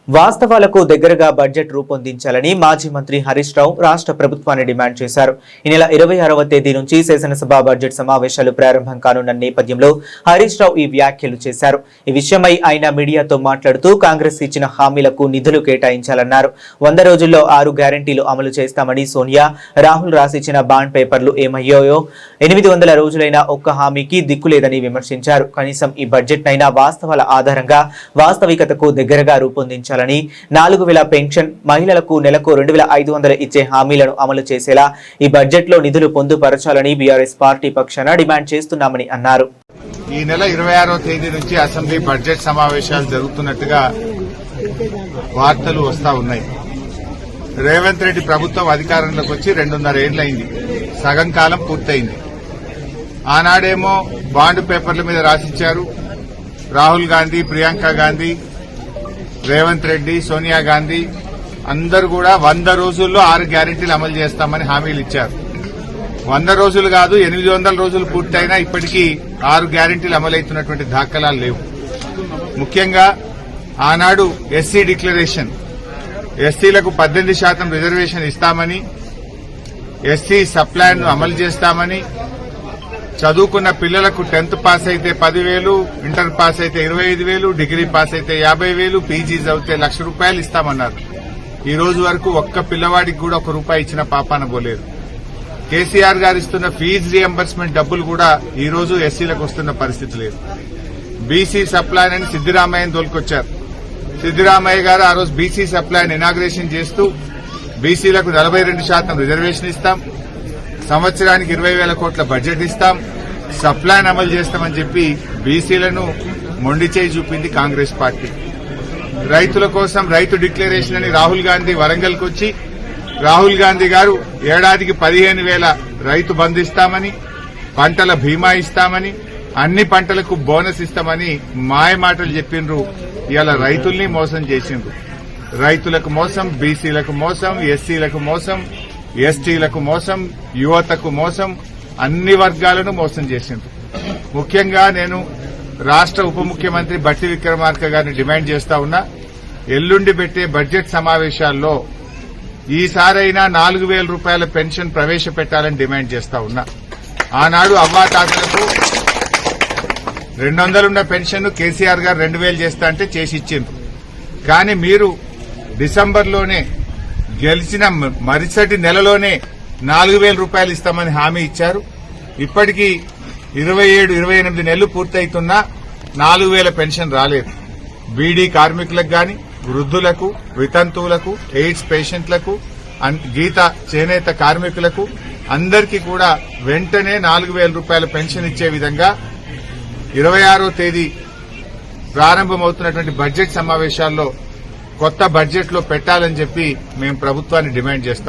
వాస్తవాలకు దగ్గరగా బడ్జెట్ రూపొందించాలని మాజీ మంత్రి హరీష్ రావు రాష్ట్ర ప్రభుత్వాన్ని డిమాండ్ చేశారు. ఈ నెల 26వ తేదీ నుంచి శాసనసభ బడ్జెట్ సమావేశాలు ప్రారంభం కానున్న నేపథ్యంలో హరీష్ రావు ఈ వ్యాఖ్యలు చేశారు. ఈ విషయమై ఆయన మీడియాతో మాట్లాడుతూ కాంగ్రెస్ ఇచ్చిన హామీలకు నిధులు కేటాయించాలన్నారు. 100 రోజుల్లో 6 గ్యారంటీలు అమలు చేస్తామని సోనియా, రాహుల్ రాసిచ్చిన బాండ్ పేపర్లు ఏమయ్యాయో, 800 రోజులైనా ఒక్క హామీకి దిక్కులేదని విమర్శించారు. కనీసం ఈ బడ్జెట్ నైనా వాస్తవాల ఆధారంగా వాస్తవికతకు దగ్గరగా రూపొందించారు. 4000 పెన్షన్, మహిళలకు నెలకు 2500 ఇచ్చే హామీలను అమలు చేసేలా ఈ బడ్జెట్ లో నిధులు పొందుపరచాలని బీఆర్ఎస్ పార్టీ పక్షాన డిమాండ్ చేస్తున్నామని అన్నారు. ఈ నెల 26వ తేదీ నుంచి అసెంబ్లీ బడ్జెట్ సమావేశాలు జరుగుతున్నట్టుగా వార్తలు వస్తా ఉన్నాయి. రేవంత్ రెడ్డి ప్రభుత్వం అధికారంలోకి వచ్చి 2.5 ఏళ్లైంది. సగం కాలం పూర్తయింది. ఆనాడేమో బాండ్ పేపర్ల మీద రాసిచ్చారు. రాహుల్ గాంధీ, ప్రియాంక గాంధీ, రేవంత్ రెడ్డి, సోనియా గాంధీ అందరూ కూడా 100 రోజుల్లో 6 గ్యారెంటీలు అమలు చేస్తామని హామీలు ఇచ్చారు. 100 రోజులు కాదు, 800 రోజులు పూర్తయినా ఇప్పటికీ 6 గ్యారెంటీలు అమలవుతున్నటువంటి దాఖలాలు లేవు. ముఖ్యంగా ఆనాడు ఎస్సీ డిక్లరేషన్, ఎస్సీలకు 18% రిజర్వేషన్ ఇస్తామని, ఎస్సీ సప్లాన్ ను అమలు చేస్తామని, చదువుకున్న పిల్లలకు 10th పాస్ అయితే 10,000, ఇంటర్ పాస్ అయితే 25,000, డిగ్రీ పాస్ అయితే 50,000, పీజీ చదివితే ₹1,00,000 ఇస్తామన్నారు. ఈ రోజు వరకు ఒక్క పిల్లవాడికి కూడా ₹1 ఇచ్చిన పాపాన పోలేదు. కేసీఆర్ గారు ఇస్తున్న ఫీజు రియంబర్స్మెంట్ డబ్బులు కూడా ఈ రోజు ఎస్సీలకు వస్తున్న పరిస్థితి లేదు. బీసీ సప్లాన్ అని సిద్దిరామయ్యను తోలుకొచ్చారు. సిద్దిరామయ్య గారు ఆ రోజు బీసీ సప్లాన్ ఇనాగ్రేషన్ చేస్తూ బీసీలకు 42% రిజర్వేషన్ ఇస్తాం, సంవత్సరానికి 20,000 కోట్ల బడ్జెట్ ఇస్తాం, సప్లాన్ అమలు చేస్తామని చెప్పి బీసీలను మొండి చేయి చూపింది కాంగ్రెస్ పార్టీ. రైతుల కోసం రైతు డిక్లరేషన్ అని రాహుల్ గాంధీ వరంగల్కి వచ్చి రాహుల్ గాంధీ గారు ఏడాదికి 15,000 రైతు బంధు ఇస్తామని, పంటల బీమా ఇస్తామని, అన్ని పంటలకు బోనస్ ఇస్తామని మాయ మాటలు చెప్పిండ్రు. ఇవాళ రైతుల్ని మోసం చేసిండ్రు. రైతులకు మోసం, బీసీలకు మోసం, ఎస్సీలకు మోసం, ఎస్టీలకు మోసం, యువతకు మోసం, అన్ని వర్గాలను మోసం చేసిండ్రు. ముఖ్యంగా నేను రాష్ట్ర ఉప ముఖ్యమంత్రి బట్టి విక్రమార్క గారిని డిమాండ్ చేస్తా ఉన్నా, ఎల్లుండి పెట్టే బడ్జెట్ సమావేశాల్లో ఈసారైనా ₹4,000 పెన్షన్ ప్రవేశపెట్టాలని డిమాండ్ చేస్తా ఉన్నా. ఆనాడు అవ్వాతాతలకు 200 ఉన్న పెన్షన్ కేసీఆర్ గారు 2,000 చేస్తా అంటే చేసి ఇచ్చిండ్రు. కానీ మీరు డిసెంబర్లోనే గెలిచిన మరుసటి నెలలోనే ₹4,000 ఇస్తామని హామీ ఇచ్చారు. ఇప్పటికీ 27-28 నెలలు పూర్తయితున్నా 4,000 పెన్షన్ రాలేదు. బీడీ కార్మికులకు గాని, వృద్ధులకు, వితంతువులకు, ఎయిడ్స్ పేషెంట్లకు, గీత చేనేత కార్మికులకు అందరికీ కూడా వెంటనే ₹4,000 పెన్షన్ ఇచ్చే విధంగా 26వ తేదీ ప్రారంభమవుతున్నటువంటి బడ్జెట్ సమావేశాల్లో కొత్త బడ్జెట్ లో పెట్టాలని చెప్పి మేము ప్రభుత్వాన్ని డిమాండ్ చేస్తాం.